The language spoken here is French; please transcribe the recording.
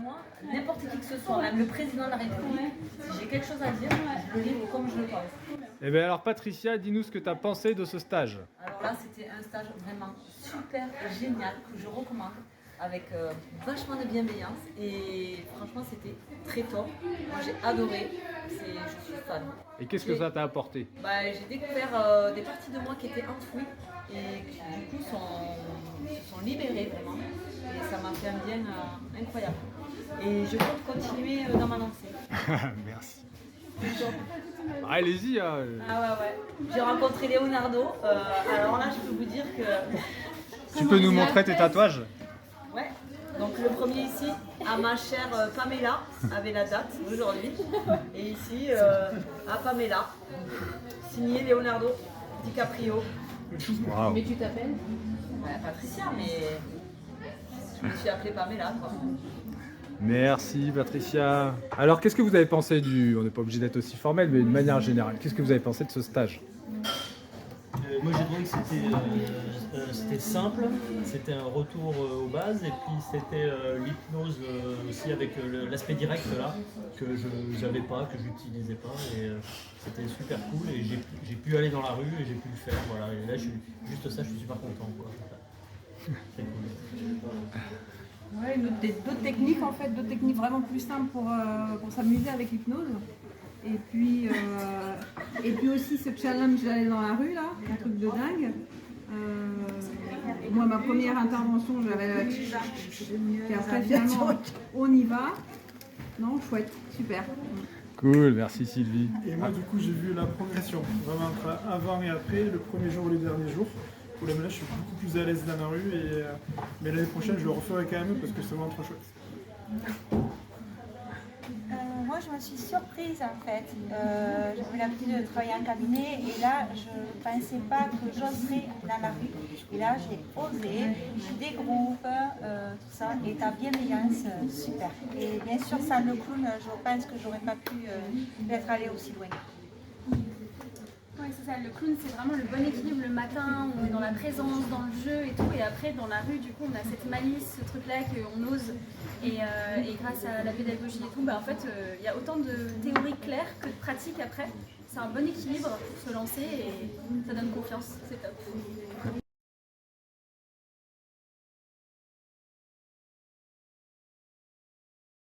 moi, n'importe qui que ce soit, même le président de la République, si j'ai quelque chose à dire, je le livre comme je le pense. Eh bien alors Patricia, dis-nous ce que tu as pensé de ce stage. Alors là, c'était un stage vraiment super génial que je recommande, avec vachement de bienveillance et franchement, c'était très top. Moi, j'ai adoré, je suis fan. Et qu'est-ce que ça t'a apporté? J'ai découvert des parties de moi qui étaient enfouies et qui du coup se sont libérées vraiment. Et ça m'a fait un bien incroyable. Et je compte continuer dans ma lancée. Merci. Allez-y. Ah ouais. J'ai rencontré Leonardo. Alors là, je peux vous dire que... Tu peux nous montrer tes tatouages? Ouais. Donc le premier ici, à ma chère Pamela, avait la date aujourd'hui. Et ici, à Pamela, signé Leonardo DiCaprio. Wow. Mais tu t'appelles? Patricia, mais je me suis appelée Pamela, quoi. Merci Patricia. Alors qu'est-ce que vous avez pensé on n'est pas obligé d'être aussi formel, mais de manière générale, qu'est-ce que vous avez pensé de ce stage? Moi j'ai trouvé que c'était simple, c'était un retour aux bases et puis c'était l'hypnose aussi avec l'aspect direct là que je n'avais pas, que j'utilisais pas et c'était super cool et j'ai pu aller dans la rue et j'ai pu le faire, voilà, et là juste ça je suis super content quoi. C'est cool. Ouais, d'autres techniques en fait, d'autres techniques vraiment plus simples pour s'amuser avec l'hypnose. Et puis aussi ce challenge d'aller dans la rue là, un truc de dingue. Moi ma première intervention j'avais et après finalement on y va. Non, chouette, super. Cool, merci Sylvie. Et moi du coup j'ai vu la progression, vraiment entre avant et après, le premier jour et les derniers jours. Pour là je suis beaucoup plus à l'aise dans la rue, mais l'année prochaine je le referai quand même parce que c'est vraiment trop chouette. Moi, je me suis surprise en fait. J'avais l'habitude de travailler en cabinet et là, je ne pensais pas que j'oserais dans la rue. Et là, j'ai osé, j'ai des groupes, tout ça, et ta bienveillance, super. Et bien sûr, sans le clown, je pense que j'aurais pas pu être allée aussi loin. Oui, c'est ça, le clown c'est vraiment le bon équilibre le matin, on est dans la présence, dans le jeu et tout, et après dans la rue du coup on a cette malice, ce truc là qu'on ose, et grâce à la pédagogie et tout, en fait il y a autant de théorie claire que de pratique après, c'est un bon équilibre pour se lancer et ça donne confiance, c'est top.